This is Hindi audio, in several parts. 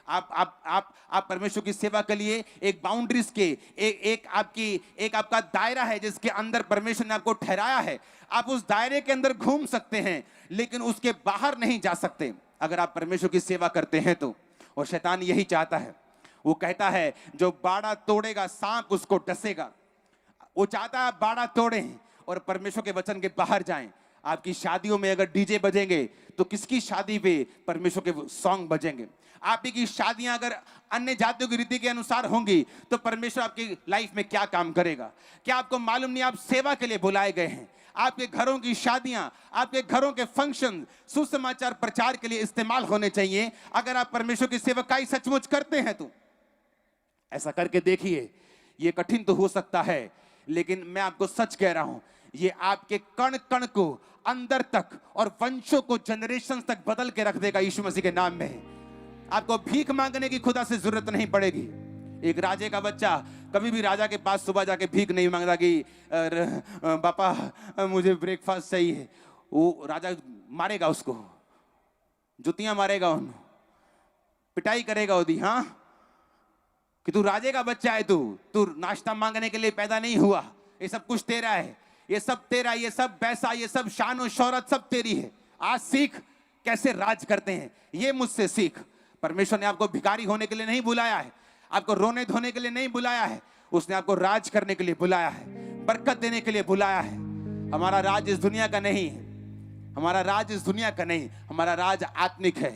आप परमेश्वर की सेवा के लिए एक बाउंड्रीज के एक आपका दायरा है जिसके अंदर परमेश्वर ने आपको ठहराया है। आप उस दायरे के अंदर घूम सकते हैं लेकिन उसके बाहर नहीं जा सकते अगर आप परमेश्वर की सेवा करते हैं तो। और शैतान यही चाहता है, वो कहता है जो बाड़ा तोड़ेगा सांप उसको डसेगा। वो चाहता है आप बाड़ा तोड़ें और परमेश्वर के वचन के बाहर जाएं। आपकी शादियों में अगर डीजे बजेंगे तो किसकी शादी पे परमेश्वर के सॉन्ग बजेंगे। आप की शादियां अगर अन्य जातियों की रीति के अनुसार होंगी तो परमेश्वर आपकी लाइफ में क्या काम करेगा। क्या आपको मालूम नहीं आप सेवा के लिए बुलाए गए हैं। आपके घरों की शादियां, आपके घरों के फंक्शन सुसमाचार प्रचार के लिए इस्तेमाल होने चाहिए। अगर आप परमेश्वर की सेवकाई सचमुच करते हैं तो ऐसा करके देखिए। ये कठिन तो हो सकता है लेकिन मैं आपको सच कह रहा हूं, ये आपके कण कण को अंदर तक और वंशों को जनरेशन तक बदल के रख देगा यीशु मसीह के नाम में। आपको भीख मांगने की खुदा से जरूरत नहीं पड़ेगी। एक राजे का बच्चा कभी भी राजा के पास सुबह जाके भीख नहीं मांगता कि पापा मुझे ब्रेकफास्ट चाहिए। वो राजा मारेगा उसको, जुतियां मारेगा, उन पिटाई करेगा ओदी। हाँ कि तू राजे का बच्चा है, तू नाश्ता मांगने के लिए पैदा नहीं हुआ। ये सब कुछ तेरा है, ये सब तेरा, ये सब पैसा, ये सब शान और शौहरत सब तेरी है। आज सीख कैसे राज करते हैं, ये मुझसे सीख। परमेश्वर ने आपको भिखारी होने के लिए नहीं बुलाया है, आपको रोने धोने के लिए नहीं बुलाया है। उसने आपको राज करने के लिए बुलाया है, बरकत देने के लिए बुलाया है। हमारा राज इस दुनिया का नहीं है, हमारा राज इस दुनिया का नहीं, हमारा राज आत्मिक है।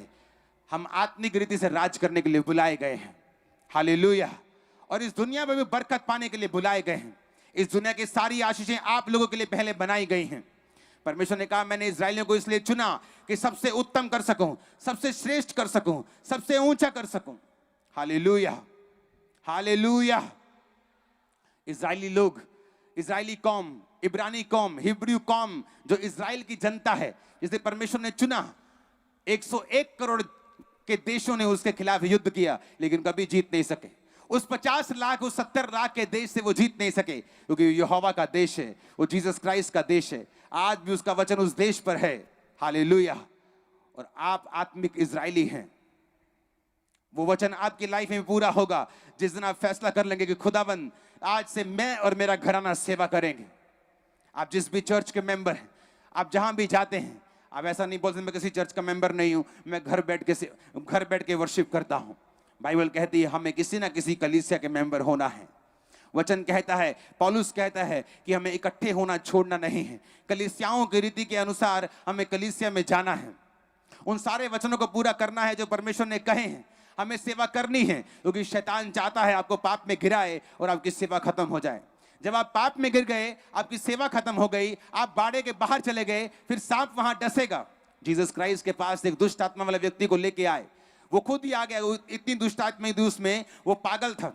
हम आत्मिक रीति से राज करने के लिए बुलाए गए हैं। हालेलुया। और इस दुनिया में भी बरकत पाने के लिए बुलाए गए हैं। इस दुनिया की सारी आशीषें आप लोगों के लिए पहले बनाई गई हैं। परमेश्वर ने कहा मैंने इस्राएलियों को इसलिए चुना कि सबसे उत्तम कर सकूं, सबसे श्रेष्ठ कर सकूं, सबसे ऊंचा कर सकूं। Hallelujah, hallelujah. इस्राएली लोग, इस्राएली कौम, इब्रानी कौम, हिब्रू कौम, जो इस्राएल की जनता है जिसे परमेश्वर ने चुना, 101 करोड़ के देशों ने उसके खिलाफ युद्ध किया लेकिन कभी जीत नहीं सके। उस 50 लाख, उस 70 लाख के देश से वो जीत नहीं सके क्योंकि यहोवा का देश है, वो जीसस क्राइस्ट का देश है। आज भी उसका वचन उस देश पर है। हालेलुया। और आप आत्मिक इजरायली हैं। वो वचन आपकी लाइफ में पूरा होगा जिस दिन आप फैसला कर लेंगे कि खुदाबंद आज से मैं और मेरा घराना सेवा करेंगे। आप जिस भी चर्च के मेंबर हैं, आप जहां भी जाते हैं, आप ऐसा नहीं बोल सकते मैं किसी चर्च का मेंबर नहीं हूं, मैं घर बैठ के वर्शिप करता हूं। बाइबल कहती है हमें किसी ना किसी कलीसिया के मेंबर होना है। वचन कहता है, पौलुस कहता है कि हमें इकट्ठे होना छोड़ना नहीं है। कलीसियाओं की रीति के अनुसार हमें कलीसिया में जाना है, उन सारे वचनों को पूरा करना है जो परमेश्वर ने कहे हैं। हमें सेवा करनी है क्योंकि शैतान चाहता है आपको पाप में गिराए और आपकी सेवा खत्म हो जाए। जब आप पाप में गिर गए, आपकी सेवा खत्म हो गई, आप बाड़े के बाहर चले गए, फिर सांप वहां डसेगा। जीसस क्राइस्ट के पास एक दुष्ट आत्मा वाले व्यक्ति को लेके आए, वो खुद ही आ गया। इतनी दुष्ट आत्मा थी उसमें, वो पागल था,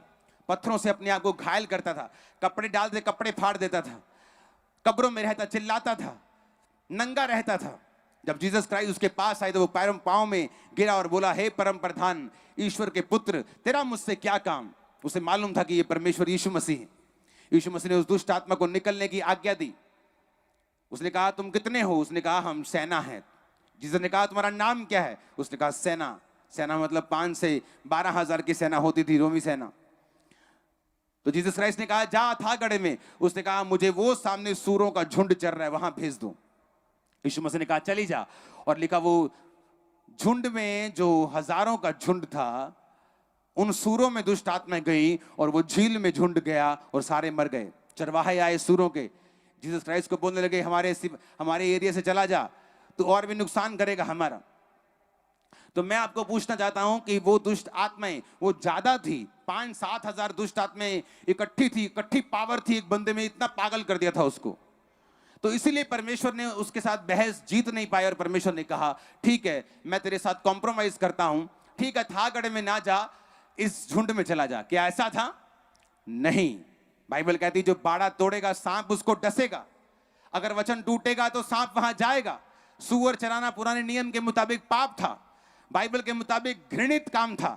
पत्थरों से अपने आप को घायल करता था, कपड़े डालते कपड़े फाड़ देता था, कब्रों में रहता, चिल्लाता था, नंगा रहता था। जब जीसस क्राइस्ट उसके पास आए तो वो पैरों पांव में गिरा और बोला, हे परम प्रधान ईश्वर के पुत्र, तेरा मुझसे क्या काम। उसे मालूम था कि ये परमेश्वर यीशु मसीह है। यीशु मसीह ने उस दुष्ट आत्मा को निकलने की आज्ञा दी। उसने कहा तुम कितने हो? उसने कहा हम सेना हैं। जीसस ने कहा तुम्हारा नाम क्या है? उसने कहा सेना। सेना मतलब 5 से 12 हजार की सेना होती थी, रोमी सेना। तो जीसस क्राइस्ट ने कहा जा था गड़े में। उसने कहा मुझे वो सामने सूरों का झुंड चल रहा है, वहां भेज दो। यीशु मसीह ने कहा चली जा। और लिखा वो झुंड में जो हजारों का झुंड था, उन सूरों में दुष्ट आत्मा गई और वो झील में झुंड गया और सारे मर गए। चरवाहे आए सूरों के, जीसस क्राइस्ट को बोलने लगे हमारे एरिया से चला जा, तो और भी नुकसान करेगा हमारा। तो मैं आपको पूछना चाहता हूं कि वो दुष्ट आत्माएं वो ज्यादा थी, 5-7 हजार दुष्ट आत्माएं इकट्ठी थी, इकट्ठी पावर थी एक बंदे में, इतना पागल कर दिया था उसको। तो इसीलिए परमेश्वर ने उसके साथ बहस जीत नहीं पाया और परमेश्वर ने कहा ठीक है मैं तेरे साथ कॉम्प्रोमाइज करता हूं, ठीक है थागड़े में ना जा, इस झुंड में चला जा। क्या ऐसा था? नहीं। बाइबल कहती जो बाड़ा तोड़ेगा सांप उसको डसेगा। अगर वचन टूटेगा तो सांप वहां जाएगा। सूअर चराना पुराने नियम के मुताबिक पाप था, बाइबल के मुताबिक घृणित काम था।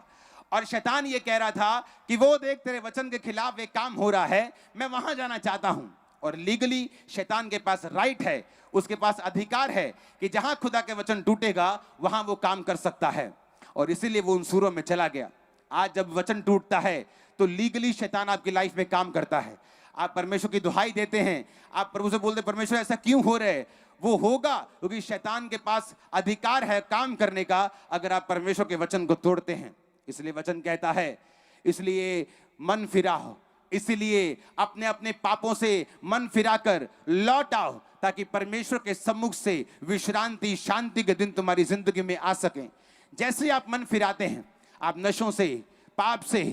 और शैतान ये कह रहा था कि वो देख तेरे वचन के खिलाफ एक काम हो रहा है, मैं वहां जाना चाहता हूं। और लीगली शैतान के पास राइट है, उसके पास अधिकार है कि जहां खुदा के वचन टूटेगा वहां वो काम कर सकता है। और इसीलिए वो उन सूरों में चला गया। आज जब वचन टूटता है तो लीगली शैतान आपकी लाइफ में काम करता है। आप परमेश्वर की दुहाई देते हैं, आप प्रभु से बोलते परमेश्वर ऐसा क्यों हो रहा है, वो होगा क्योंकि शैतान के पास अधिकार है काम करने का अगर आप परमेश्वर के वचन को तोड़ते हैं। इसलिए वचन कहता है, इसलिए मन फिराओ, इसलिए अपने अपने पापों से मन फिराकर लौट आओ ताकि परमेश्वर के सम्मुख से विश्रांति शांति के दिन तुम्हारी जिंदगी में आ सके। जैसे आप मन फिराते हैं, आप नशों से, पाप से,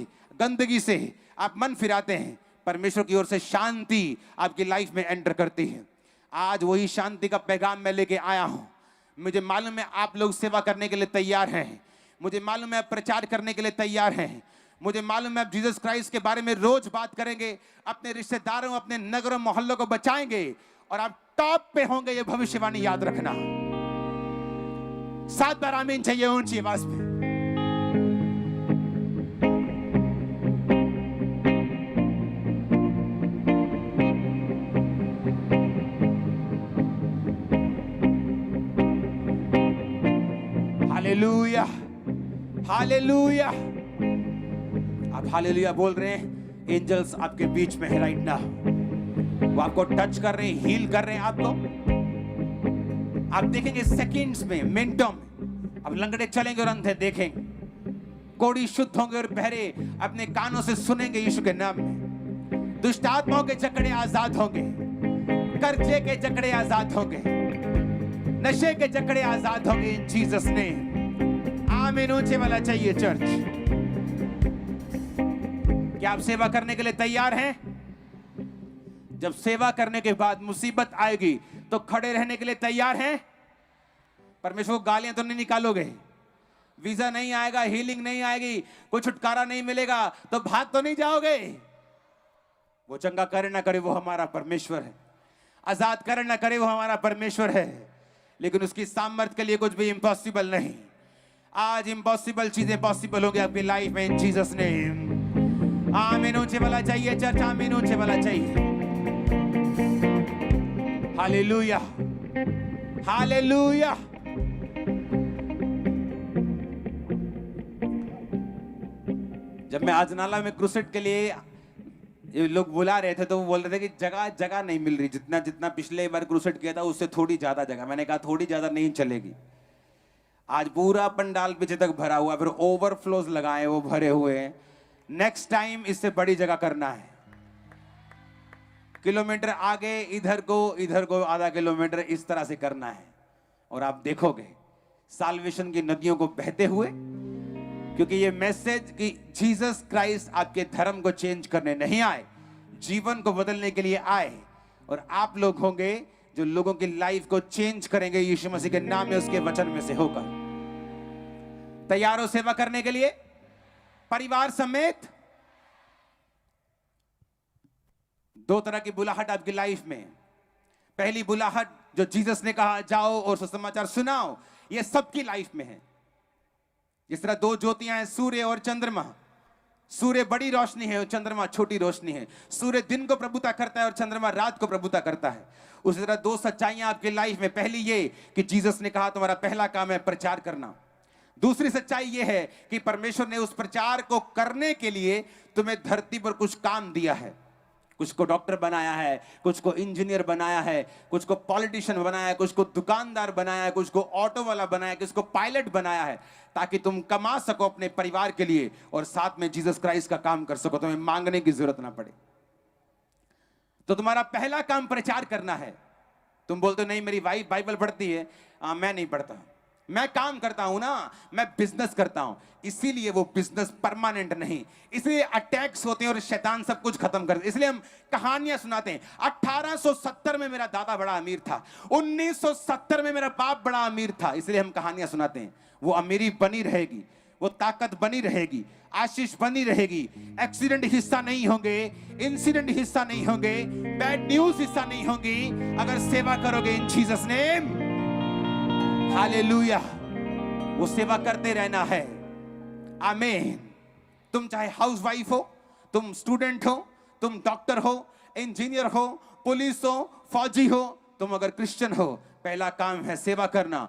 गंदगी से आप मन फिराते हैं, परमेश्वर की ओर से शांति आपकी लाइफ में एंटर करती है। आज वही शांति का पैगाम मैं लेके आया हूं। मुझे मालूम है आप लोग सेवा करने के लिए तैयार हैं, मुझे मालूम है आप प्रचार करने के लिए तैयार हैं, मुझे मालूम है आप जीसस क्राइस्ट के बारे में रोज बात करेंगे, अपने रिश्तेदारों, अपने नगरों मोहल्लों को बचाएंगे और आप टॉप पे होंगे। ये भविष्यवाणी याद रखना। 7 बार आमीन चाहिए ऊंची आवाज में। Hallelujah, hallelujah. आप हालेलुया बोल रहे हैं, एंजल्स आपके बीच में है राइट नाउ। वो आपको टच कर रहे हैं, हील कर रहे हैं आपको। आप देखेंगे सेकंड्स में, मिनटों में अब लंगड़े चलेंगे और अंधे देखेंगे, कोढ़ी शुद्ध होंगे और बहरे अपने कानों से सुनेंगे यीशु के नाम में। दुष्ट आत्माओं के जकड़े आजाद होंगे, कर्जे के जकड़े आजाद होंगे, नशे के जकड़े आजाद होंगे इन जीसस ने। आमीन ऊंचे वाला चाहिए चर्च। क्या आप सेवा करने के लिए तैयार हैं? जब सेवा करने के बाद मुसीबत आएगी तो खड़े रहने के लिए तैयार हैं? परमेश्वर को गालियां तो नहीं निकालोगे, वीजा नहीं आएगा, हीलिंग नहीं आएगी, कोई छुटकारा नहीं मिलेगा तो भाग तो नहीं जाओगे? वो चंगा करे ना करे वो हमारा परमेश्वर है, आजाद करे ना करे वो हमारा परमेश्वर है, लेकिन उसकी सामर्थ्य के लिए कुछ भी इम्पॉसिबल नहीं। आज इम्पॉसिबल चीजें पॉसिबल होंगी आपकी लाइफ में इन जीसस नेम। आमीन ऊंचे वाला चाहिए चर्च, आमीन ऊंचे वाला चाहिए। Hallelujah, hallelujah. जब मैं आजनाला में क्रूसेड के लिए ये लोग बुला रहे थे तो वो बोल रहे थे कि जगह जगह नहीं मिल रही, जितना जितना पिछले बार क्रूसेड किया था उससे थोड़ी ज्यादा जगह। मैंने कहा थोड़ी ज्यादा नहीं चलेगी। आज पूरा पंडाल पीछे तक भरा हुआ, फिर ओवरफ्लोज लगाए वो भरे हुए हैं। नेक्स्ट टाइम इससे बड़ी जगह करना है। किलोमीटर आगे इधर को आधा किलोमीटर इस तरह से करना है और आप देखोगे साल्वेशन की नदियों को बहते हुए, क्योंकि ये मैसेज कि जीसस क्राइस्ट आपके धर्म को चेंज करने नहीं आए, जीवन को बदलने के लिए आए। और आप लोग होंगे जो लोगों की लाइफ को चेंज करेंगे यीशु मसीह के नाम में, उसके वचन में से होकर। तैयार हो सेवा करने के लिए परिवार समेत? 2 तरह की बुलाहट आपकी लाइफ में। पहली बुलाहट जो जीसस ने कहा जाओ और सुसमाचार सुनाओ, ये सबकी लाइफ में है। जिस तरह 2 ज्योतियां हैं, सूर्य और चंद्रमा। सूर्य बड़ी रोशनी है और चंद्रमा छोटी रोशनी है। सूर्य दिन को प्रभुता करता है और चंद्रमा रात को प्रभुता करता है। उसी तरह 2 सच्चाइयां आपकी लाइफ में। पहली ये कि जीसस ने कहा तुम्हारा पहला काम है प्रचार करना। दूसरी सच्चाई ये है कि परमेश्वर ने उस प्रचार को करने के लिए तुम्हें धरती पर कुछ काम दिया है। कुछ को डॉक्टर बनाया है, कुछ को इंजीनियर बनाया है, कुछ को पॉलिटिशियन बनाया है, कुछ को दुकानदार बनाया है, कुछ को ऑटो वाला बनाया है, कुछ को पायलट बनाया है, ताकि तुम कमा सको अपने परिवार के लिए और साथ में जीसस क्राइस्ट का काम कर सको, तुम्हें मांगने की जरूरत ना पड़े। तो तुम्हारा पहला काम प्रचार करना है। तुम बोलते हो नहीं मेरी वाइफ बाइबल पढ़ती है, मैं नहीं पढ़ता। मैं काम करता हूं ना, मैं बिजनेस करता हूं। इसीलिए वो बिजनेस परमानेंट नहीं, इसलिए अटैक्स होते हैं और शैतान सब कुछ खत्म कर देते। इसलिए हम कहानियां सुनाते हैं। 1870 में मेरा दादा बड़ा अमीर था, 1970 में मेरा बाप बड़ा अमीर था, इसलिए हम कहानियां सुनाते हैं। वो अमीरी बनी रहेगी, वो ताकत बनी रहेगी, आशीष बनी रहेगी। एक्सीडेंट हिस्सा नहीं होंगे, इंसिडेंट हिस्सा नहीं होंगे, बैड न्यूज हिस्सा नहीं होंगी अगर सेवा करोगे इन जीसस नेम। हालेलुया। वो सेवा करते रहना है। आमीन। तुम चाहे हाउसवाइफ हो, तुम स्टूडेंट हो, तुम डॉक्टर हो, इंजीनियर हो, पुलिस हो, फौजी हो, तुम अगर क्रिश्चियन हो, पहला काम है सेवा करना।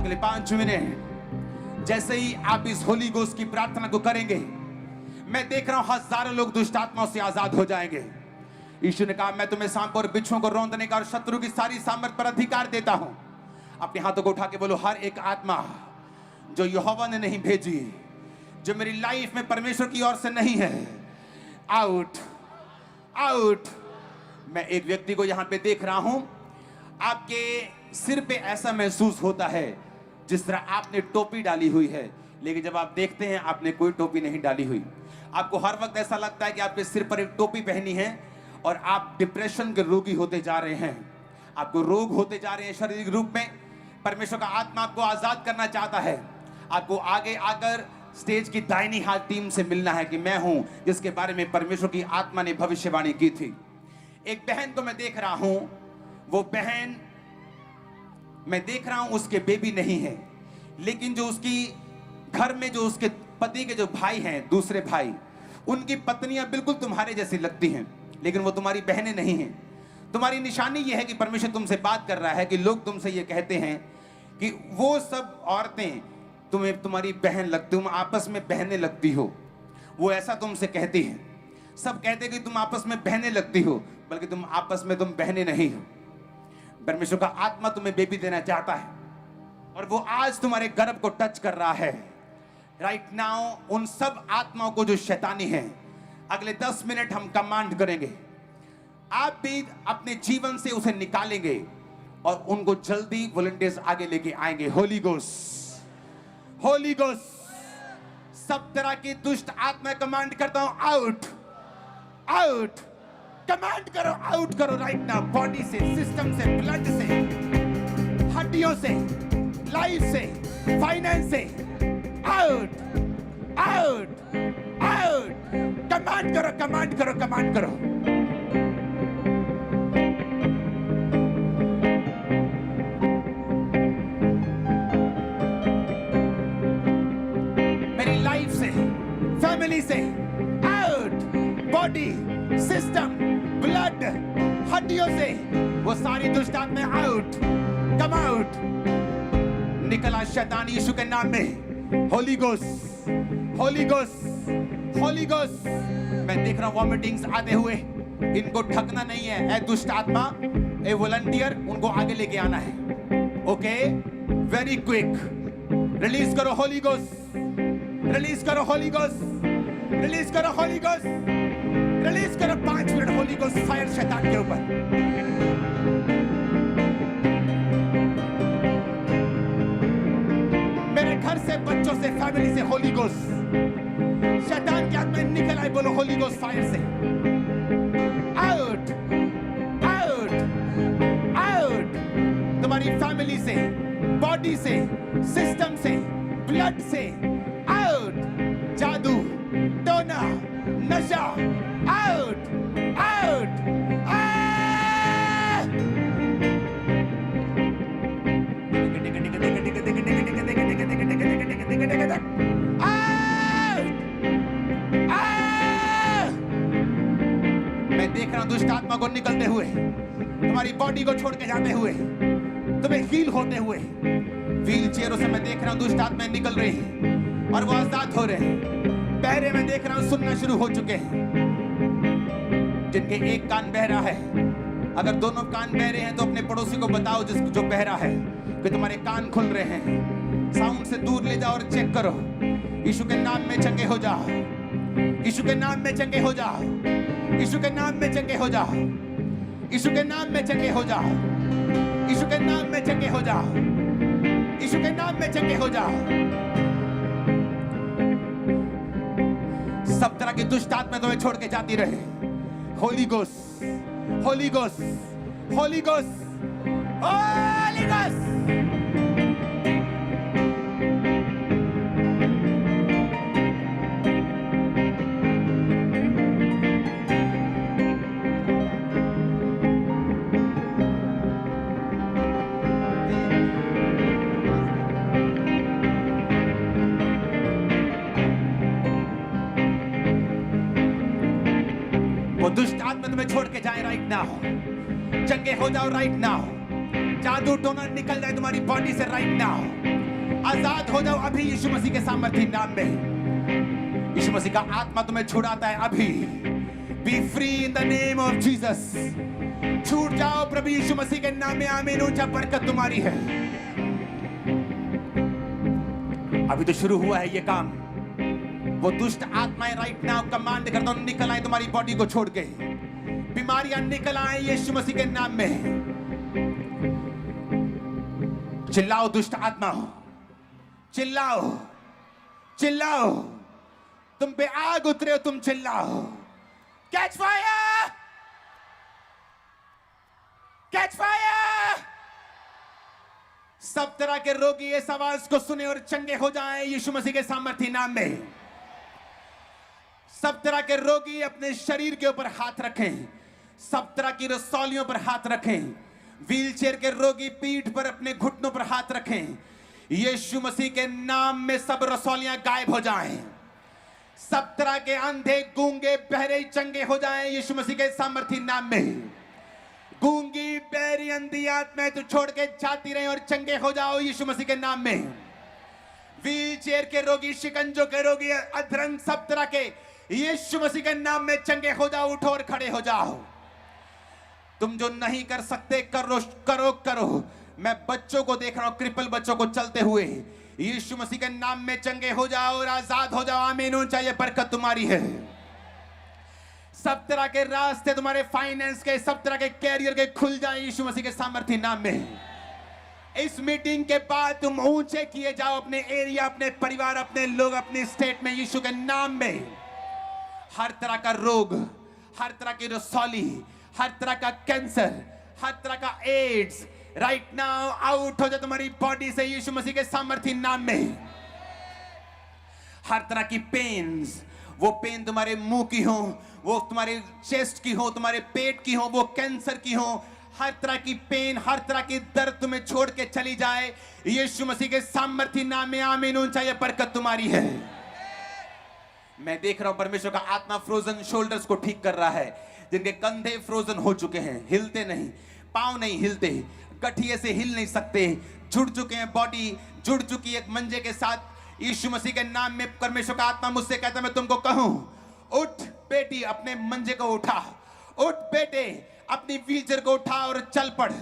अगले 5 मिनट जैसे ही आप इस होली गोस्ट की प्रार्थना को करेंगे, मैं देख रहा हूं हजारों लोग दुष्ट आत्माओं से आजाद हो जाएंगे। यीशु ने कहा, मैं तुम्हें सांप और बिच्छुओं को रौंदने का और शत्रु की सारी सामर्थ पर अधिकार देता हूं। अपने हाथों को उठा के बोलो, हर एक आत्मा जो यहोवा ने नहीं भेजी, जो मेरी लाइफ में परमेश्वर की ओर से नहीं है, आउट आउट। मैं एक व्यक्ति को यहां पे देख रहा हूं, आपके सिर पे ऐसा महसूस होता है जिस तरह आपने टोपी डाली हुई है, लेकिन जब आप देखते हैं आपने कोई टोपी नहीं डाली हुई। आपको हर वक्त ऐसा लगता है कि आपके सिर पर एक टोपी पहनी है और आप डिप्रेशन के रोगी होते जा रहे हैं, आपको रोग होते जा रहे हैं शारीरिक रूप में। परमेश्वर का आत्मा आपको आजाद करना चाहता है। आपको आगे आकर स्टेज की दाहिनी हाथ टीम से मिलना है कि मैं हूं जिसके बारे में परमेश्वर की आत्मा ने भविष्यवाणी की थी। एक बहन को मैं देख रहा हूं, वो बहन मैं देख रहा हूं उसके बेबी नहीं है, लेकिन जो उसकी घर में जो उसके पति के जो भाई हैं, दूसरे भाई, उनकी पत्नियां बिल्कुल तुम्हारे जैसी लगती हैं, लेकिन वो तुम्हारी बहनें नहीं हैं। तुम्हारी निशानी यह है कि परमेश्वर तुमसे बात कर रहा है कि लोग तुमसे ये कहते हैं कि वो सब औरतें तुम्हें तुम्हारी बहन लगती, तुम आपस में बहनें लगती हो। वो ऐसा तुमसे कहती हैं। सब कहते हैं कि तुम आपस में बहनें लगती हो, बल्कि तुम आपस में तुम बहनें नहीं हो। परमेश्वर का आत्मा तुम्हें बेबी देना चाहता है और वो आज तुम्हारे गर्भ को टच कर रहा है राइट नाउ। उन सब आत्माओं को जो शैतानी है, अगले 10 मिनट हम कमांड करेंगे, आप भी अपने जीवन से उसे निकालेंगे और उनको जल्दी वॉलंटियर्स आगे लेके आएंगे। होली गोस्ट, होली गोस्ट, सब तरह की दुष्ट आत्मा कमांड करता हूं, आउट आउट। कमांड करो, आउट करो राइट नाउ। बॉडी से, सिस्टम से, ब्लड से, हड्डियों से, लाइफ से, फाइनेंस से, आउट आउट आउट। कमांड करो, कमांड करो, कमांड करो। मेरी लाइफ से, फैमिली से, आउट। बॉडी, सिस्टम, ब्लड, हड्डियों से वो सारी दुष्ट आत्माएं आउट, कम आउट। निकला शैतान यीशु के नाम में। Holi ghost, Holi ghost, Holi ghost. मैं देख रहा हूं वॉमिटिंग्स आते हुए, इनको ठगना नहीं है। ए दुष्ट आत्मा, ए वॉलंटियर, उनको आगे लेके आना है। Okay, very quick. रिलीज करो होली गोस्ट, रिलीज करो होली गोस्ट, रिलीज करो होली गोस्ट, रिलीज करो। 5 मिनट होली गोस्ट फायर शैतान के ऊपर। मेरे घर से, बच्चों से, फैमिली से होली गोस्ट। शैतान के हाथ में निकल आए, बोलो होली गोस्ट फायर से। Out out out. तुम्हारी फैमिली से, बॉडी से, सिस्टम से, ब्लड से, आउट। जादू, टोना, नशा, आउट आउट। मैं देख रहा हूं दुष्ट आत्मा को निकलते हुए, तुम्हारी बॉडी को छोड़ के जाते हुए, तुम्हें हील होते हुए। व्हील चेयरों से मैं देख रहा हूं दुष्ट आत्माएं निकल रही हैं और वो आजाद हो रहे हैं। बहरे मैं देख रहा हूं सुनना शुरू हो चुके हैं। जिनके एक कान बहरा है, अगर दोनों कान बहरे हैं तो अपने पड़ोसी को बताओ जो बहरा है कि तुम्हारे कान खुल रहे हैं। साउंड से दूर ले जाओ और चेक करो। यीशु के नाम में चंगे हो जाओ, यीशु के नाम में चंगे हो जाओ, यीशु के नाम में चंगे हो जाओ, यीशु के नाम में चंगे हो जाओ, यीशु के नाम में चंगे हो जाओ, यीशु के नाम में चंगे हो जाओ। सब तरह की दुष्ट आत्मा तुम्हें छोड़ के जाती रहे। Holi ghost, Holi ghost, Holi ghost, Holi ghost. वो दुष्ट आत्मा तुम्हें छोड़ के जाए राइट नाउ। चंगे हो जाओ राइट नाउ। जादू टोना निकल जाए तुम्हारी बॉडी से राइट नाउ। आजाद हो जाओ अभी यीशु मसीह के सामर्थी नाम में। यीशु मसीह का आत्मा तुम्हें छुड़ाता है अभी। B free in the name of Jesus. छूट जाओ प्रभु यीशु मसीह के नाम में। आमीन। ऊंचा बरकत तुम्हारी है। अभी तो शुरू हुआ है ये काम। वो दुष्ट आत्माएं राइट नाउ कमांड करता हूं, निकल आए तुम्हारी बॉडी को छोड़ के। बीमारियां निकल आए यीशु मसीह के नाम में। चिल्लाओ दुष्ट आत्मा, चिल्लाओ, चिल्लाओ। तुम पे आग उतरे हो, तुम चिल्लाओ। Catch fire, catch fire. सब तरह के रोगी इस आवाज को सुने और चंगे हो जाएं यीशु मसीह के सामर्थी नाम में। सब तरह के रोगी अपने शरीर के ऊपर हाथ रखें। सब तरह की रसौलियों पर हाथ रखें। व्हीलचेयर के रोगी पीठ पर अपने घुटनों पर हाथ रखें। यीशु मसीह के नाम में सब रसौलियां गायब हो जाएं। सब तरह के अंधे, गूंगे, बहरे चंगे हो जाएं यीशु मसीह के सामर्थी नाम में। गूंगी, बहरी, अंधी आत्माएं तो छोड़ के जाती रहे और चंगे हो जाओ यीशु मसीह के नाम में। व्हीलचेयर के रोगी, शिकंजों के रोगी, अधरंग, सब तरह के यीशु मसीह के नाम में चंगे हो जाओ। उठो और खड़े हो जाओ। तुम जो नहीं कर सकते करो, करो, करो। मैं बच्चों को देख रहा हूं, क्रिपल बच्चों को चलते हुए। यीशु मसीह के नाम में चंगे हो जाओ और आजाद हो जाओ। आमीन। ऊंचा ये बरकत तुम्हारी है। सब तरह के रास्ते तुम्हारे फाइनेंस के, सब तरह के कैरियर के खुल जाएं यीशु मसीह के सामर्थी नाम में। इस मीटिंग के बाद तुम ऊंचे किए जाओ अपने एरिया, अपने परिवार, अपने लोग, अपने स्टेट में यीशु के नाम में। हर तरह का रोग, हर तरह की रसौली, हर तरह का कैंसर, हर तरह का एड्स राइट नाउ आउट हो जाए तुम्हारी बॉडी से यीशु मसीह के सामर्थी नाम में। हर तरह की पेन्स, वो पेन तुम्हारे मुंह की हो, वो तुम्हारे चेस्ट की हो, तुम्हारे पेट की हो, वो कैंसर की हो, हर तरह की पेन, हर तरह की दर्द तुम्हें छोड़ के चली जाए यीशु मसीह के सामर्थी नाम में। आमीन। ऊंचा ये बरकत तुम्हारी है। मैं देख रहा हूं परमेश्वर का आत्मा फ्रोजन शोल्डर्स को ठीक कर रहा है। जिनके कंधे फ्रोजन हो चुके हैं, हिलते नहीं, पांव नहीं हिलते, गठिए से हिल नहीं सकते, जुड़ चुके हैं, बॉडी जुड़ चुकी है एक मंजे के साथ यीशु मसीह के नाम में। परमेश्वर का आत्मा मुझसे कहता है मैं तुमको कहूं, उठ बेटी, अपने मंजे को उठा। उठ बेटे, अपनी व्हीलचेयर को उठा और चल पड़।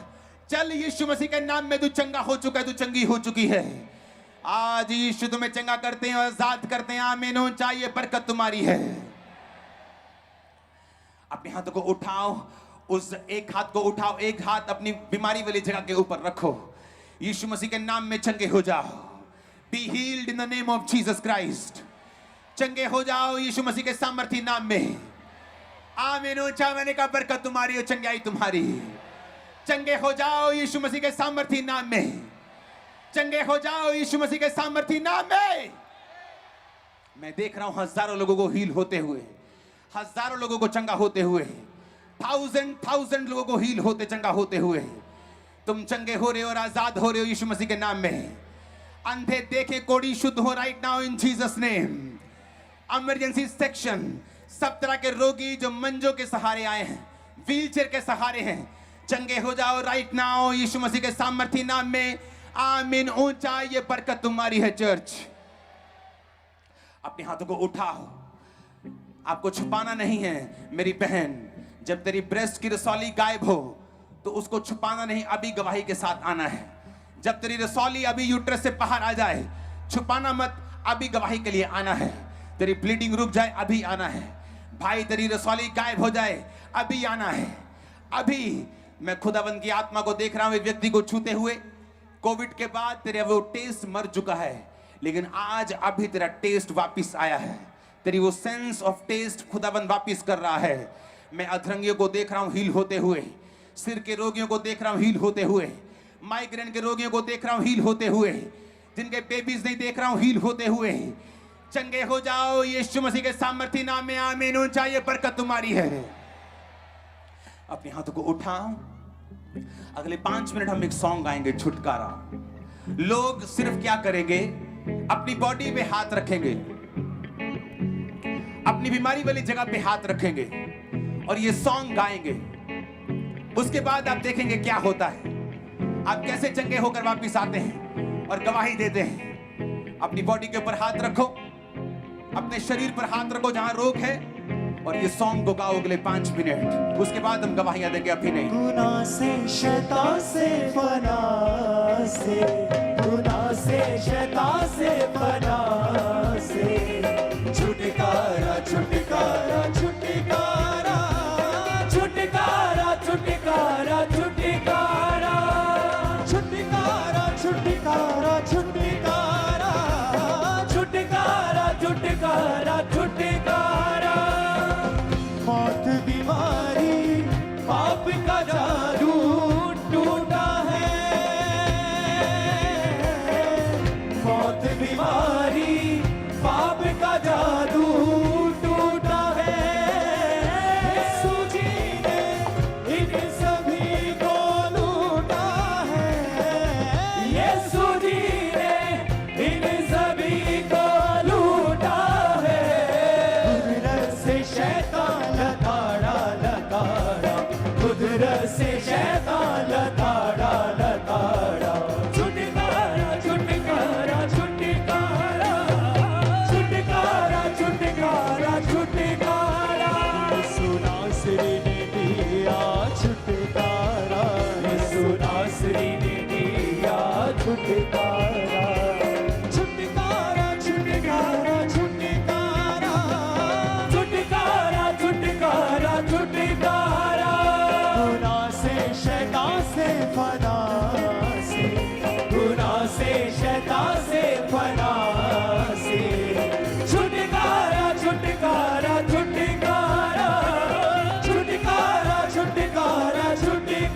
चल, यीशु मसीह के नाम में तू चंगा हो चुका है, तू चंगी हो चुकी है। आज यीशु तुम्हें चंगा करते हैं और आजाद करते हैं। आमीन। ऊंचा ये बरकत तुम्हारी है। अपने हाथों को उठाओ, उस एक हाथ को उठाओ, एक हाथ अपनी बीमारी वाली जगह के ऊपर रखो। यीशु मसीह के नाम में चंगे हो जाओ। Be healed in the name of Jesus Christ. चंगे हो जाओ यीशु मसीह के सामर्थी नाम में। आमीन। ऊंचा मैंने कहा बरकत तुम्हारी और चंगाई तुम्हारी। चंगे हो जाओ यीशु मसीह के सामर्थी नाम में। चंगे हो जाओ यीशु मसीह के सामर्थी नाम में। मैं देख रहा हूं हजारों लोगों को हील होते हुए, हजारों लोगों को चंगा होते हुए, थाउजेंड लोगों को हील होते, चंगा होते हुए। तुम चंगे हो रहे हो और आजाद हो रहे हो यीशु मसीह के नाम में। अंधे देखे, कोढ़ी शुद्ध हो right now in Jesus name. Emergency section, सब तरह के रोगी जो मंजों के सहारे आए हैं, व्हीलचेयर के सहारे हैं, चंगे हो जाओ राइट नाउ यीशु मसीह के सामर्थी नाम में। आमीन। ऊंचा ये बरकत तुम्हारी है चर्च। अपने हाथों को उठाओ। आपको छुपाना नहीं है मेरी बहन। जब तेरी ब्रेस्ट की रसौली गायब हो तो उसको छुपाना नहीं, अभी गवाही के साथ आना है। जब तेरी रसौली अभी यूट्रस से बाहर आ जाए, छुपाना मत, अभी गवाही के लिए आना है। तेरी ब्लीडिंग रुक जाए, अभी आना है। भाई तेरी रसौली गायब हो जाए, अभी आना है। अभी मैं खुदावंद की आत्मा को देख रहा हूं एक व्यक्ति को छूते हुए। कोविड के बाद तेरा वो टेस्ट मर चुका है, लेकिन आज अभी तेरा टेस्ट वापिस आया है। तेरी वो सेंस ऑफ टेस्ट खुदावंद वापिस कर रहा है। मैं अधरंगियों को देख रहा हूं हील होते हुए, सिर के रोगियों को देख रहा हूं हील होते हुए, माइग्रेन के रोगियों को देख रहा हूं हील होते हुए, जिनके बेबीज नहीं देख रहा हूं हील होते हुए। चंगे हो जाओ यीशु मसीह के सामर्थी नाम में। आमीन। ऊंचा ये बरकत तुम्हारी है। अपने हाथों को उठाओ। अगले 5 मिनट हम एक सॉन्ग गाएंगे, छुटकारा। लोग सिर्फ क्या करेंगे, अपनी बॉडी पे हाथ रखेंगे, अपनी बीमारी वाली जगह पे हाथ रखेंगे और ये सॉन्ग गाएंगे। उसके बाद आप देखेंगे क्या होता है, आप कैसे चंगे होकर वापिस आते हैं। और गवाही देते हैं। अपनी बॉडी के ऊपर हाथ रखो, अपने शरीर पर हाथ रखो जहां रोग है, और ये सॉन्ग को गाओ अगले 5 मिनट। उसके बाद हम गवाहियां देंगे, अभी नहीं। गुनाह से शैतान से फना से, गुनाह से शैतान से फना से, छुटकारा छुटकारा छुटकारा छुटकारा छुटकारा छुटकारा छुटकारा छुटकारा छुटकारा छुटकारा छुटकारा छुटकारा। मौत बीमारी पाप का जादू टूटा है, मौत बीमारी पाप का जादू टूटा है। यीशु जी ने इन सभी को लूटा है, यीशु जी ने इन सभी को लूटा है। कुदरत से शैतान लताड़ा लताड़ा, कुदरत से शैतान लताड़ा लताड़ा, छुटकारा छुटकारा छुटकारा छुटकारा छुटकारा छुटकारा। यीशु नासरी ने दिया छुटकारा, यीशु नासरी ने दिया छुटकारा। छुटकारा छुटकारा छुटकारा छुटकारा छुटकारा छुटकारा। गुनाह से शैतान से फना से, गुनाह से शैतान से फना से, छुटकारा छुटकारा छुटकारा छुटकारा छुटकारा छुटकारा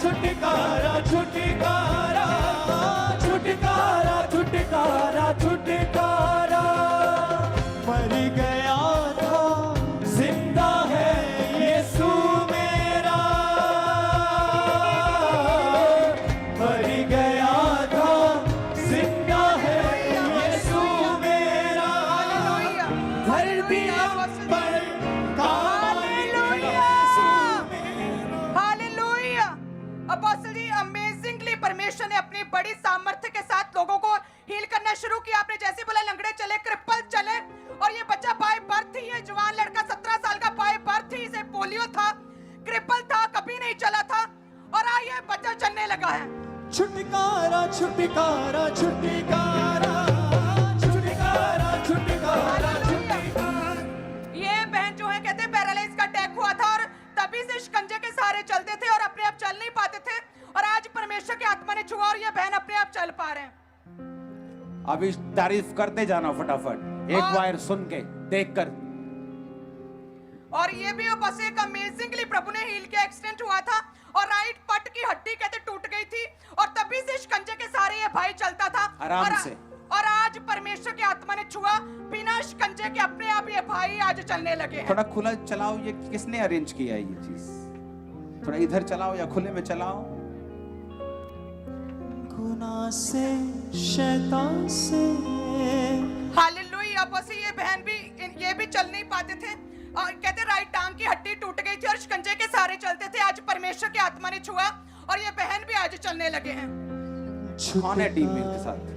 छुटकारा छुटकारा छुटकारा छुटकारा छुटकारा छुटकारा। मर गया था जिंदा है यीशु मेरा, मर गया था जिंदा है यीशु मेरा। धरती पर काम यीशु मेरा। हालेलुया। अपोस्टल जी, अमेजिंगली परमेश्वर ने अपनी बड़ी सामर्थ्य के साथ लोगों को हील करना शुरू किया। आपने जैसे बोला लंगड़े चले, क्रिपल चले, और ये बच्चा बाय बर्थ ही, ये जवान लड़का 17 साल का बाय बर्थ ही इसे पोलियो था, क्रिपल था, कभी नहीं चला था, और आज ये बच्चा चलने लगा है। छुटकारा छुटकारा छुटकारा छुटकारा छुटकारा छुटकारा। ये बहन जो है कहते हैं पैरालाइज का अटैक हुआ था और तभी से शिकंजे के सहारे चलते थे और अपने आप चल नहीं पाते थे, और आज परमेश्वर की आत्मा ने छुआ और ये बहन अपने आप चल पा रहे हैं। अभी तारीफ करते जाना फटाफट, एक बार सुन के देख कर। और ये भी बस एक अमेजिंगली प्रभु ने हील किया। एक्सीडेंट हुआ था और राइट पट की हड्डी कहते टूट गई थी, और तभी से शिकंजे के सहारे ये भाई चलता था आराम से। और आज परमेश्वर की आत्मा ने छुआ, बिना शिकंजे के अपने आप ये भाई आज चलने लगे हैं। थोड़ा खुला चलाओ, ये किसने अरेंज किया ये चीज? थोड़ा इधर चलाओ या खुले में चलाओ। गुनाह से शैतान से। हालेलुया। बस ये बहन भी, ये भी चल नहीं पाते थे, और कहते राइट टांग की हड्डी टूट गई थी और शिकंजे के सहारे चलते थे। आज परमेश्वर की आत्मा ने छुआ और ये बहन भी आज चलने लगे हैं। कौन है टीम में इनके साथ?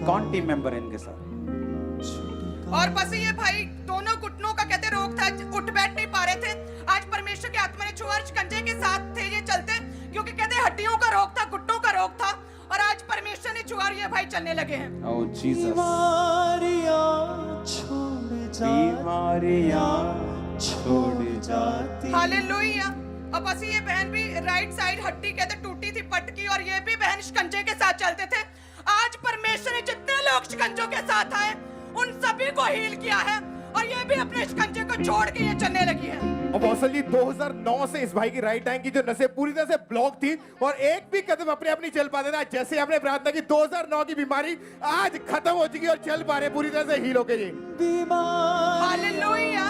कौन टीम मेंबर है इनके साथ? और बस ये भाई दोनों घुटनों का कहते रोग था, उठ बैठ नहीं पा रहे थे। आज परमेश्वर की आत्मा ने छुआ और शिकंजे के साथ थे ये चलते, क्योंकि कहते हड्डियों का रोग था, घुटनों का रोग था, और आज परमेश्वर ने छुआ और ये भाई चलने लगे हैं। ओह जीसस। बीमारियां छोड़ जाती, बीमारियां छोड़ जाती। हालेलुया। अब बस ये बहन भी राइट साइड हड्डी कहते टूटी थी पट की, और ये भी बहन शिकंजे के साथ चलते थे। आज परमेश्वर ने जितने लोग शिकंजों के साथ आए उन सभी को हील किया है, और ये भी अपने शिकंजे को छोड़ के ये चलने लगी है। अपोस्टल जी 2009 से इस भाई की राइट हैंड की जो नसें पूरी तरह से ब्लॉक थी और एक भी कदम अपने आप नहीं चल पाता था। जैसे हमने प्रार्थना की 2009 की बीमारी आज खत्म हो चुकी और चल पा रहे, पूरी तरह से हील हो गए जी। हालेलुया।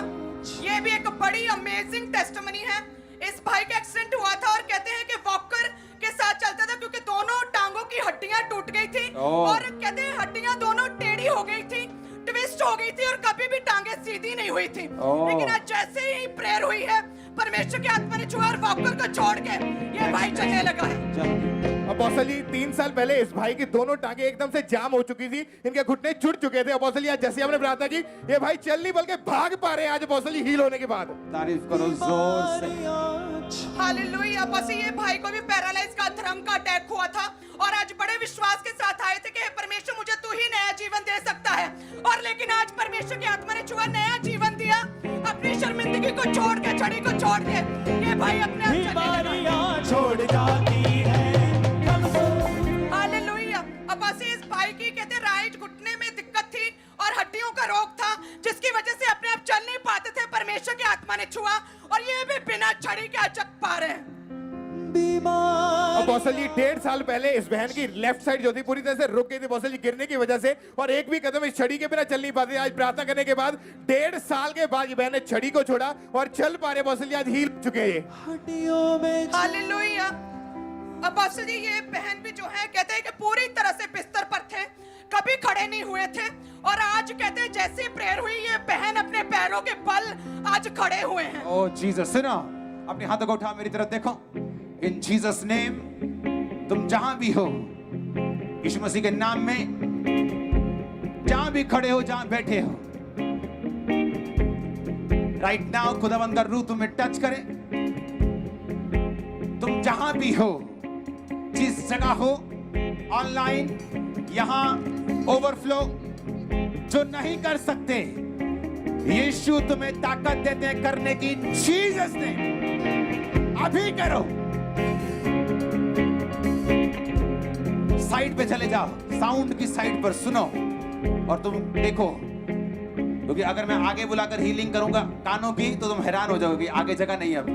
ये भी एक बड़ी अमेजिंग टेस्टिमनी है। इस भाई का एक्सीडेंट हुआ था और कहते हैं कि वॉकर के साथ चलता था, क्योंकि दोनों टांगों की हड्डियां टूट गई थी, और कहते हैं हड्डियां दोनों टेढ़ी हो गई थी, ट्विस्ट हो गई थी, और कभी भी टांगे सीधी नहीं हुई थी। लेकिन आज जैसे ही प्रेयर हुई है परमेश्वर की आत्मा ने छुआ और वॉकर को छोड़ के ये भाई चलने लगा है। अपोस्टल जी 3 साल पहले इस भाई की दोनों टांगे एकदम से जाम हो चुकी थी, इनके घुटने जुड़ चुके थे। अपोस्टल जी आज जैसे हमने प्रार्थना की, ये भाई चल नहीं बल्कि भाग पा रहे हैं आज अपोस्टल जी हील होने के बाद। तारीफ करो जोर से। हालेलुया। बस ये भाई को भी पैरालाइज का धर्म का अटैक हुआ था और आज बड़े विश्वास के साथ आए थे कि हे परमेश्वर मुझे तू ही नया जीवन दे सकता है, और लेकिन आज परमेश्वर की आत्मा ने छुआ, नया जीवन दिया। अपनी शर्मिंदगी को छोड़ के, छड़ी को छोड़ के ये भाई अपने आप चलने लगा। बीमारियां छोड़ जाती है। हालेलुया। अब बस इस भाई की कहते राइट घुटने में दिक्कत थी और हड्डियों का रोग था, जिसकी वजह से अपने आप चल नहीं पाते थे। परमेश्वर की आत्मा ने छुआ और ये भी बिना छड़ी के अचक पा रहे हैं। अपोस्टल जी 1.5 साल पहले इस बहन की लेफ्ट साइड जो थी पूरी तरह से रुक गई थी अपोस्टल जी गिरने की वजह से, और एक भी कदम इस छड़ी के बिना चल नहीं पाते। आज प्रार्थना करने के बाद 1.5 साल के बाद ये बहन ने छड़ी को छोड़ा और चल पा रहे। अपोस्टल जी आज हील चुके हैं। हड्डियों में हालेलुया। अपोस्टल जी ये बहन भी जो है कहते हैं कि पूरी तरह से बिस्तर पर थे, कभी खड़े नहीं हुए थे, और आज कहते हैं जैसी प्रेयर हुई ये बहन अपने पैरों के बल आज खड़े हुए हैं। ओ जीसस, सुनो, अपने हाथों को उठा मेरी तरफ देखो। इन जीसस नेम, तुम जहां भी हो, यीशु मसीह के नाम में, जहां भी खड़े हो, जहां बैठे हो, राइट नाउ खुदावंद का रूह तुम्हें टच करे। तुम जहां भी हो, जिस जगह हो, ऑनलाइन, यहां ओवरफ्लो, जो नहीं कर सकते, यीशु तुम्हें ताकत देते हैं करने की। जीसस ने अभी करो। साइड पे चले जाओ, साउंड की साइड पर सुनो और तुम देखो, क्योंकि अगर मैं आगे बुलाकर हीलिंग करूंगा कानों की तो तुम हैरान हो जाओगे, आगे जगह नहीं है। अब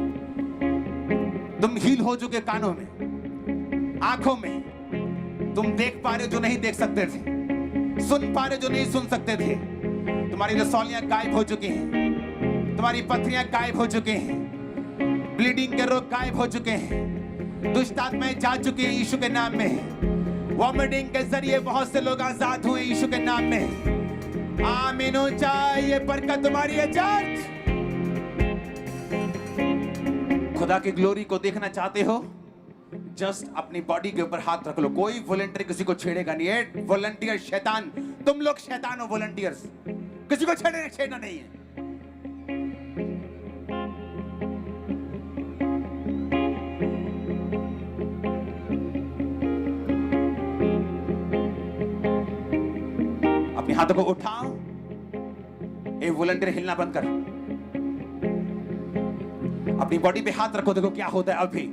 तुम हील हो चुके कानों में, आंखों में, तुम देख पा रहे हो जो नहीं देख सकते थे, सुन पा रहे हो जो नहीं सुन सकते थे। तुम्हारी रसौलियां गायब हो चुकी हैं, तुम्हारी पथरियां गायब हो चुके हैं, ब्लीडिंग के रोग गायब हो चुके हैं, दुष्ट आत्माएं जा चुकी हैं यीशु के नाम में। वॉमिटिंग के जरिए बहुत से लोग आजाद हुए यीशु के नाम में। आमीन हो जाए, ये बरकत तुम्हारी है। चर्च, खुदा की ग्लोरी को देखना चाहते हो, जस्ट अपनी बॉडी के ऊपर हाथ रख लो। कोई वॉलंटियर किसी को छेड़ेगा नहीं है। वॉलंटियर शैतान, तुम लोग शैतान हो। वॉलंटियर्स किसी को छेड़ना नहीं है। अपने हाथों को उठाओ। ए वॉलंटियर हिलना बंद कर, अपनी बॉडी पे हाथ रखो। देखो क्या होता है। अभी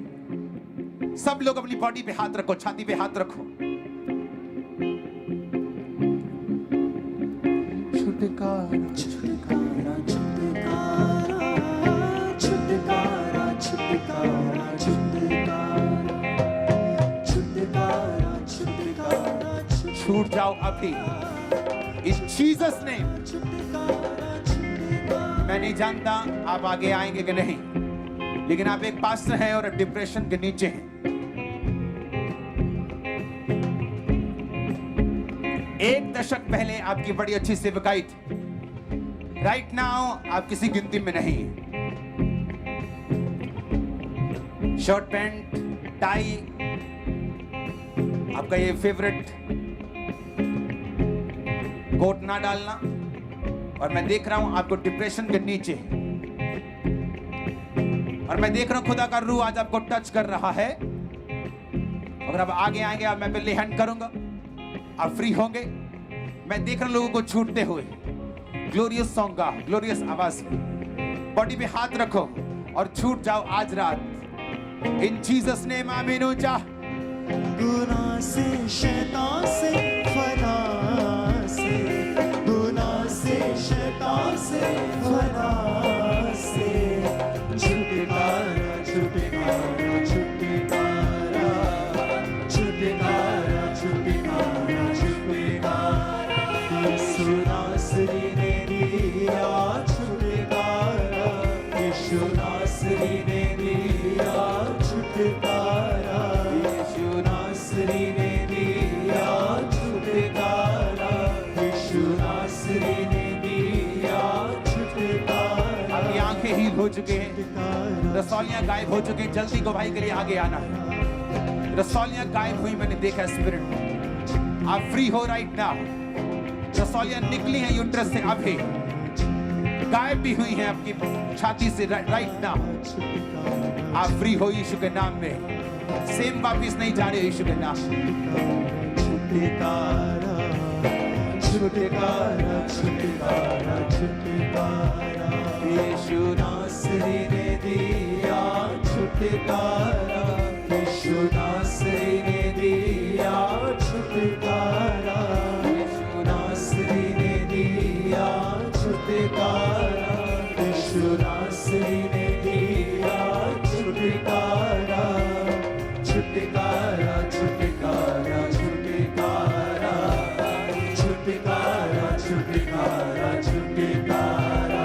सब लोग अपनी बॉडी पे हाथ रखो, छाती पे हाथ रखो। छुटकारा छुटकारा छुटकारा छुटकारा छुटकारा छुटकारा छूट जाओ अभी इन जीसस ने। मैं नहीं जानता आप आगे आएंगे कि नहीं, लेकिन आप एक पास्टर हैं और डिप्रेशन के नीचे हैं। एक दशक पहले आपकी बड़ी अच्छी सेवकाई थी। राइट नाउ आप किसी गिनती में नहीं हैं। शर्ट पैंट टाई आपका ये फेवरेट, कोट ना डालना, और मैं देख रहा हूं आपको डिप्रेशन के नीचे, और मैं देख रहा हूं खुदा का रूह आज आपको टच कर रहा है। अगर आप आगे आएंगे, आप मैं पहले हैंड करूंगा, आप फ्री होंगे। मैं देख रहा हूं लोगों को छूटते हुए। ग्लोरियस सॉन्ग का ग्लोरियस आवाज, बॉडी पे हाथ रखो और छूट जाओ आज रात इन जीसस नेम। आमीन हो जा। गुनाह से, शैतान से, फना से, गुनाह से, शैतान से, फना से, छुटकारा छुटकारा छुटकारा छुटकारा छुटकारा छुटकारा, यीशु नासरी ने दिया छुटकारा, यीशु नासरी ने दिया छुटकारा, यीशु नासरी ने दिया छुटकारा, यीशु नासरी ने दिया छुटकारा। आपकी आंखें हील हो चुके हैं। रसौलियां गायब हो चुकी, जल्दी गवाही के लिए आगे आना है। रसौलियां गायब हुई, मैंने देखा स्पिरिट में। आप फ्री हो राइट नाउ। रसौलियां निकली हैं यूट्रस से, अभी गायब भी हुई हैं आपकी छाती से राइट नाउ। आप फ्री हो यीशु के नाम में। सेम वापिस नहीं जा रहे यीशु के नाम में। छुटकारा छुटकारा छुटकारा छुटकारा यीशु नासरी ने दिया छुटकारा, यीशु नासरी ने दिया छुटकारा, यीशु नासरी ने दिया छुटकारा, यीशु नासरी ने दिया छुटकारा, छुटकारा छुटकारा छुटकारा छुटकारा छुटकारा छुटकारा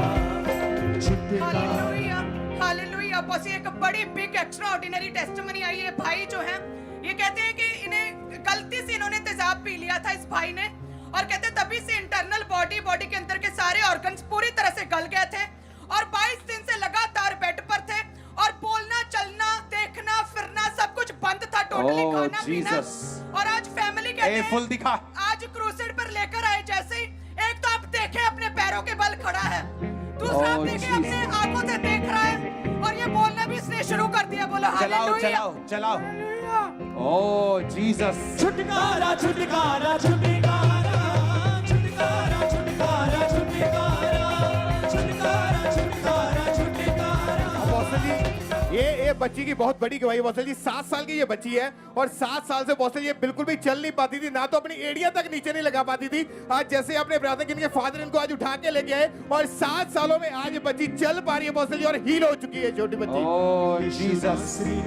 छुटकारा। Hallelujah hallelujah. बस ये एक बड़ी बिग एक्स्ट्रा ऑर्डिनरी टेस्टिमनी आई है। भाई जो है ये कहते हैं कि इन्हें गलती से इन्होंने तेजाब पी लिया था इस भाई ने, और कहते हैं तभी से इंटरनल बॉडी के अंदर के सारे ऑर्गन्स पूरी तरह से गल गए थे और 22 दिन से लगातार बेड पर थे और बोलना चलना देखना फिरना सब कुछ बंद था, टोटली Oh, खाना पीना। Jesus. और आज फैमिली कहते फुल हैं दिखा। आज क्रूसेड पर लेकर आए, जैसे ही एक तो आप देखे अपने पैरों के बल खड़ा है, दूसरा आप Oh, देखे Jesus. अपने आंखों से देख रहा है और ये बोलना भी इसने शुरू कर दिया। बोलो चलाओ हालेलुया चलाओ चलाओ। हालेलुया। ओ जीसस। छुटकारा छुटकारा छुटकारा छुटकारा छुटकारा छुटकारा छुटकारा छुटकारा छुटकारा। बॉसल जी ये बच्ची की बहुत बड़ी गवाही। बॉसल जी 7 साल की ये बच्ची है और 7 साल से बॉसल ये बिल्कुल भी चल नहीं पाती थी, ना तो अपनी एड़ियां तक नीचे नहीं लगा पाती थी। आज जैसे आपने प्रार्थना की, इनके फादर इनको आज उठा के लेके आए और 7 सालों में आज ये बच्ची चल पा रही है बॉसल जी, और हील हो चुकी है छोटी बच्ची। ओ जीसस।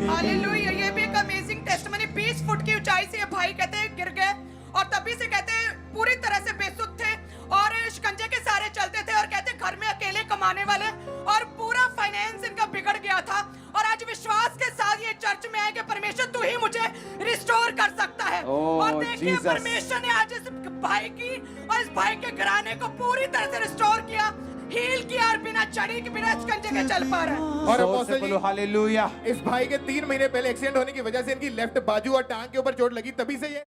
हालेलुया। ये भी एक अमेजिंग टेस्टिमनी। 20 फुट की ऊंचाई से ये भाई कहते हैं गिर गए और तभी से कहते हैं पूरी तरह से बेसुध थे और शिकंजे के सारे चलते थे और कहते घर में अकेले कमाने वाले और पूरा फाइनेंस इनका बिगड़ गया था। और आज विश्वास के साथ ये चर्च में आए कि परमेश्वर तू ही मुझे रिस्टोर कर सकता है। और देखिए Jesus. परमेश्वर ने आज इस भाई की और इस भाई के घराने को पूरी तरह से रिस्टोर किया, हील किया और बिना चढ़ी के बिना शिकंजे के चल पा रहा है। और जोर से बॉसल बोलो जी हालेलुया। इस भाई के 3 महीने पहले एक्सीडेंट होने की वजह से इनकी लेफ्ट बाजू और टांग के ऊपर चोट लगी, तभी से ये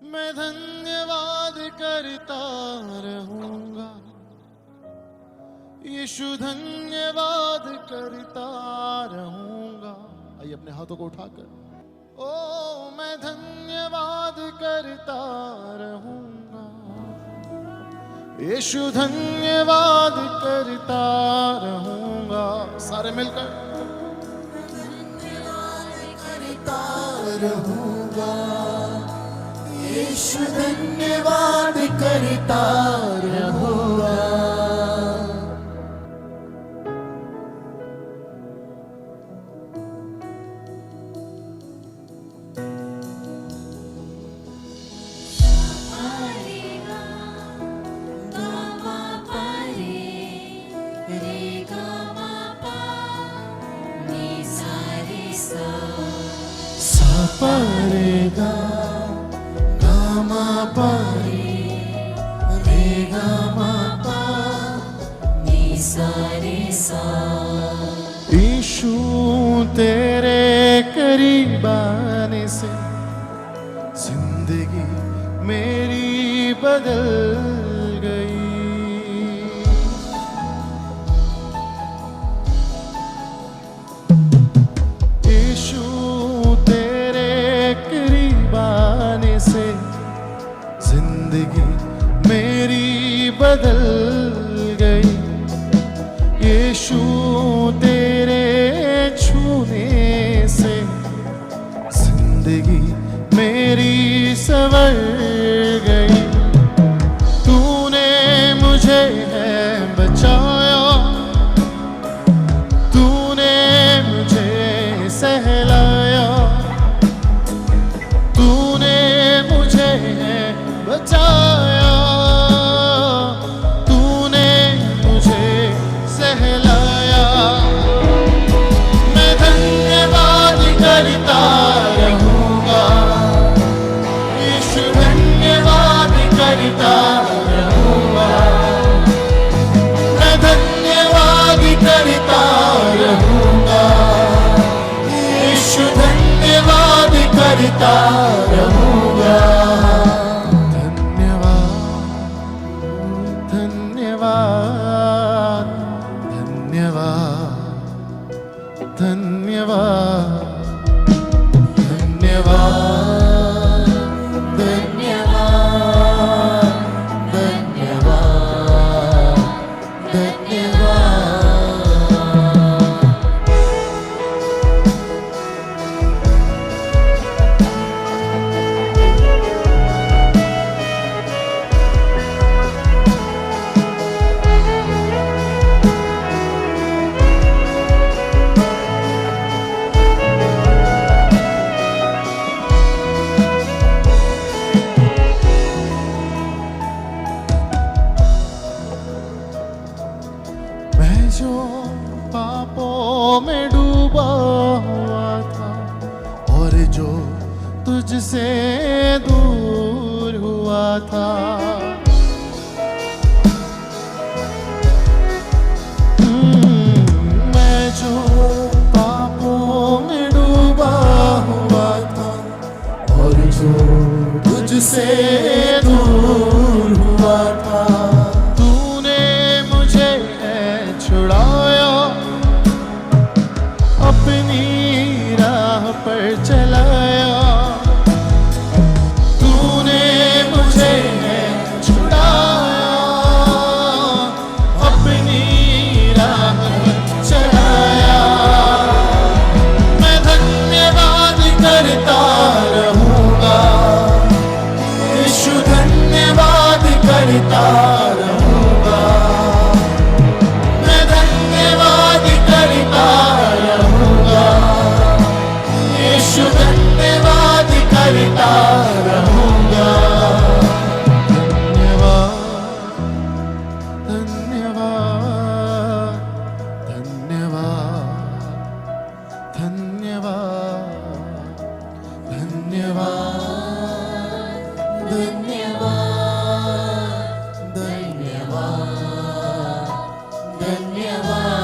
मैं धन्यवाद करता रहूंगा, यीशु धन्यवाद करता रहूंगा। आइए अपने हाथों को उठाकर, ओ मैं धन्यवाद करता रहूंगा, यीशु धन्यवाद करता रहूंगा। सारे मिलकर करता रहूंगा, यीशु धन्यवाद करता रहूंगा। परेगा गामा पारे रे गामा पा नी सा रे सा। यीशु तेरे करीब आने से जिंदगी मेरी बदल गई। यीशु से जिंदगी मेरी बदल गई। यीशु तेरे छूने से जिंदगी मेरी सब मुझे है बचाया, तूने मुझे सहलाया, तूने मुझे है बचाया, तूने मुझे सहलाया। मैं धन्यवाद करता रहूंगा, यीशु धन्यवाद करता रहूंगा, मैं धन्यवाद करता रहूंगा, यीशु धन्यवाद करता रहूंगा। धन्यवाद धन्यवाद धन्यवाद धन्यवाद धन्यवाद धन्यवाद धन्यवाद धन्यवाद। मैं जो पापों में डूबा हुआ था और जो तुझसे दूर हुआ था, मैं जो पापों में डूबा हुआ था और जो तुझसे दूर हुआ था, तूने मुझे छुड़ाया, अपनी राह पर चलाया, तूने मुझे छुड़ाया, अपनी राह पर चलाया। मैं धन्यवाद करता रहूंगा, यीशु धन्यवाद करता रहूंगा, मैं धन्यवाद करता रहूंगा, यीशु धन्यवाद करता रहूंगा। धन्यवाद धन्यवाद धन्यवाद धन्यवाद धन्यवाद धन्यवाद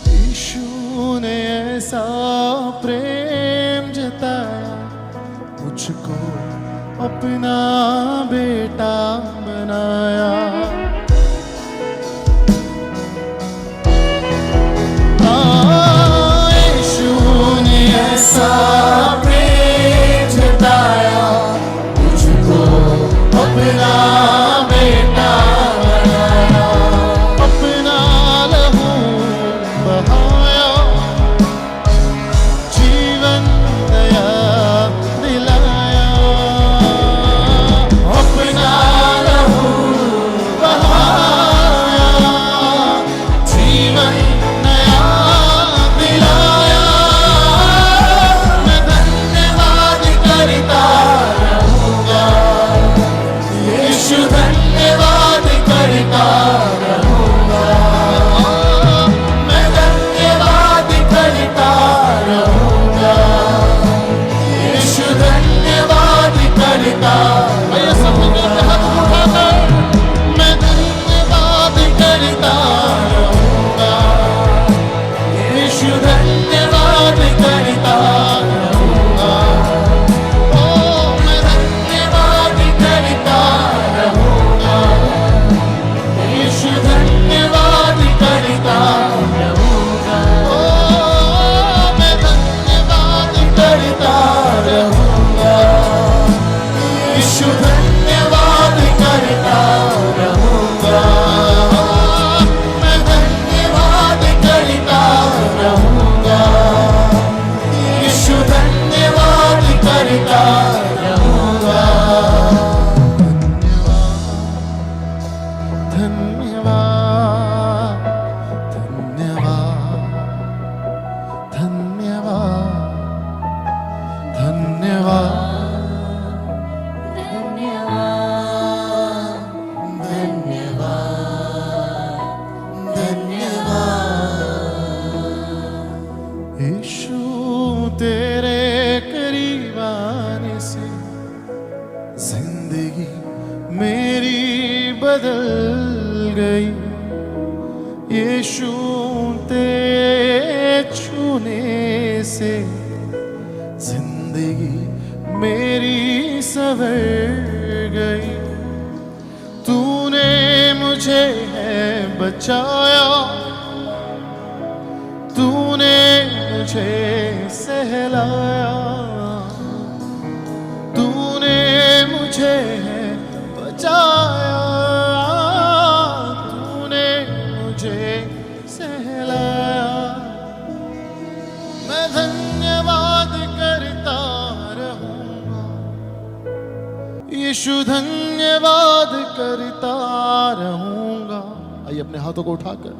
यीशु ने ऐसा प्रेम जताया, मुझको अपना बेटा बनाया। यीशु ने ऐसा प्रेम जताया, मुझको अपना बेटा बनाया, अपना लहू बहाया, जीवन नया दिलाया, अपना लहू बहाया, जीवन नया दिलाया। मैं धन्यवाद करता रहूंगा, यीशु जिंदगी मेरी बदल गई यीशु तेरे छूने से जिंदगी मेरी संवर गई तूने मुझे है बचाया तूने मुझे सहलाया तूने मुझे है बचाया तूने मुझे सहलाया मैं धन्यवाद करता रहूंगा यीशु धन्यवाद करता रहूंगा। आइए अपने हाथों को उठाकर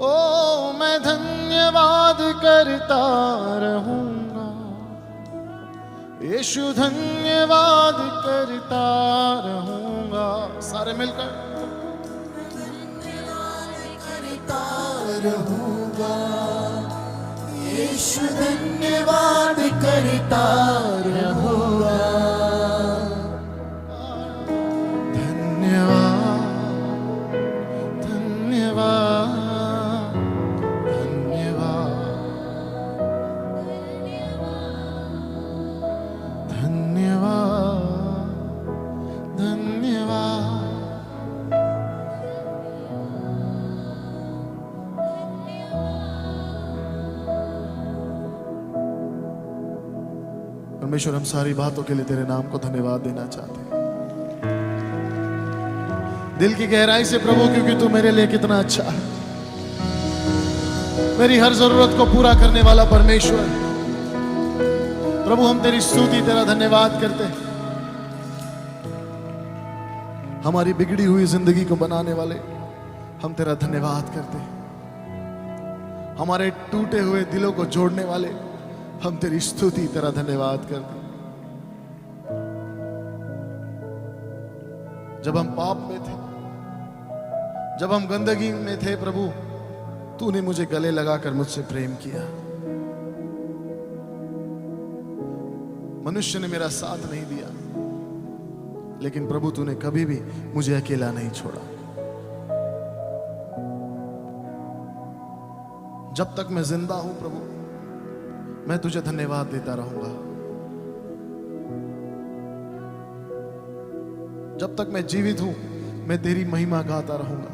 ओ मैं धन्यवाद करता रहूंगा यीशु धन्यवाद करता रहूंगा। सारे मिलकर करता रहूंगा यीशु धन्यवाद करता रहूंगा। धन्यवाद धन्यवाद परमेश्वर हम सारी बातों के लिए तेरे नाम को धन्यवाद देना चाहते हैं दिल की गहराई से प्रभु क्योंकि तू मेरे लिए कितना अच्छा है मेरी हर जरूरत को पूरा करने वाला परमेश्वर प्रभु हम तेरी स्तुति तेरा धन्यवाद करते हैं हमारी बिगड़ी हुई जिंदगी को बनाने वाले हम तेरा धन्यवाद करते हैं हमारे टूटे हुए दिलों को जोड़ने वाले हम तेरी स्तुति तेरा धन्यवाद करते हैं जब हम पाप में थे जब हम गंदगी में थे प्रभु तूने मुझे गले लगाकर मुझसे प्रेम किया मनुष्य ने मेरा साथ नहीं दिया लेकिन प्रभु तूने कभी भी मुझे अकेला नहीं छोड़ा जब तक मैं जिंदा हूं प्रभु मैं तुझे धन्यवाद देता रहूंगा जब तक मैं जीवित हूं मैं तेरी महिमा गाता रहूंगा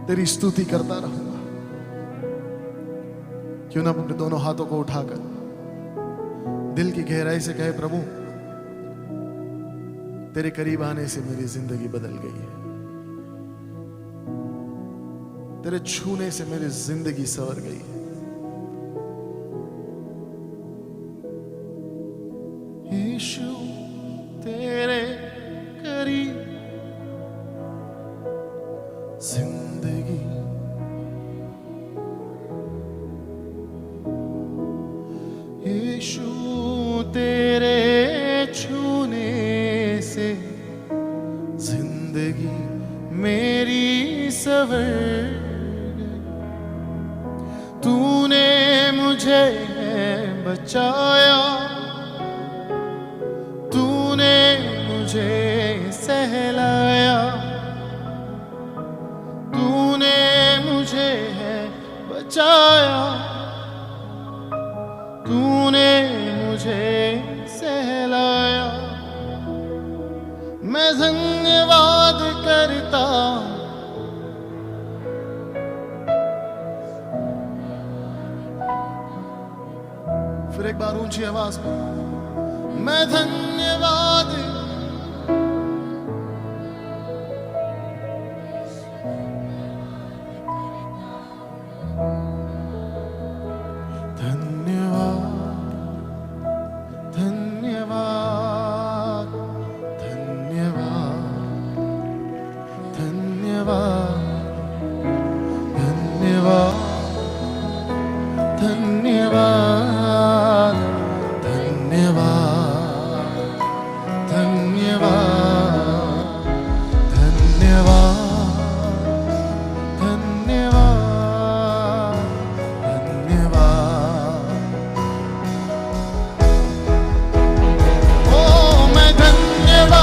तेरी स्तुति करता रहूंगा क्यों ना अपने दोनों हाथों को उठाकर दिल की गहराई से कहे प्रभु तेरे करीब आने से मेरी जिंदगी बदल गई है तेरे छूने से मेरी जिंदगी संवर गई है यीशु तेरे करीब जिंदगी यीशु तेरे छूने से जिंदगी मेरी संवर गई तूने मुझे बचाया तूने मुझे सहलाया तूने मुझे बचाया तूने मुझे सहलाया मैं धन्यवाद करता फिर एक बार ऊंची आवाज में मैं धन्यवाद धन्यवाद धन्यवाद धन्यवाद धन्यवाद धन्यवाद धन्यवाद धन्यवाद धन्यवाद धन्यवाद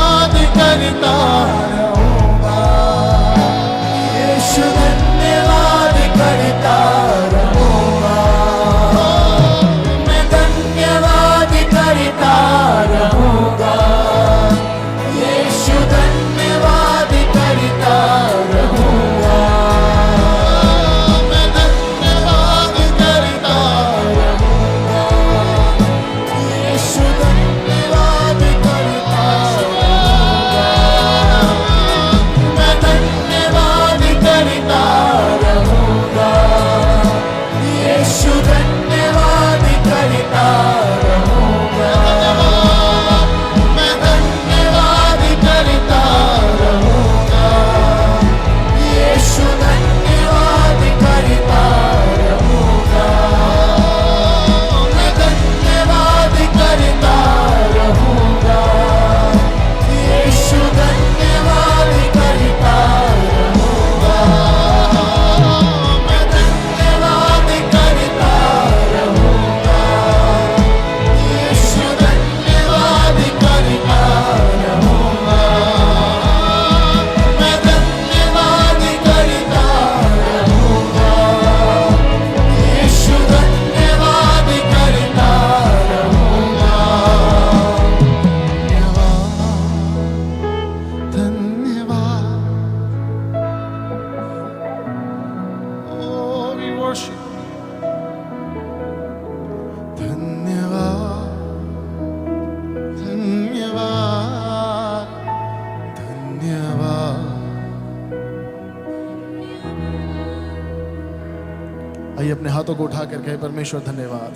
आइए अपने हाथों को उठाकर कहे परमेश्वर धन्यवाद।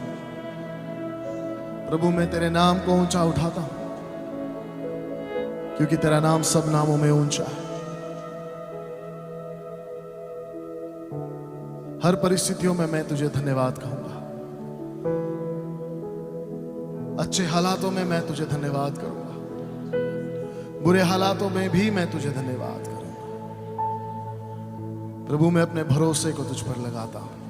प्रभु मैं तेरे नाम को ऊंचा उठाता हूं क्योंकि तेरा नाम सब नामों में ऊंचा है। हर परिस्थितियों में मैं तुझे धन्यवाद कहूंगा। अच्छे हालातों में मैं तुझे धन्यवाद करूंगा, बुरे हालातों में भी मैं तुझे धन्यवाद करूंगा। प्रभु मैं अपने भरोसे को तुझ पर लगाता हूं।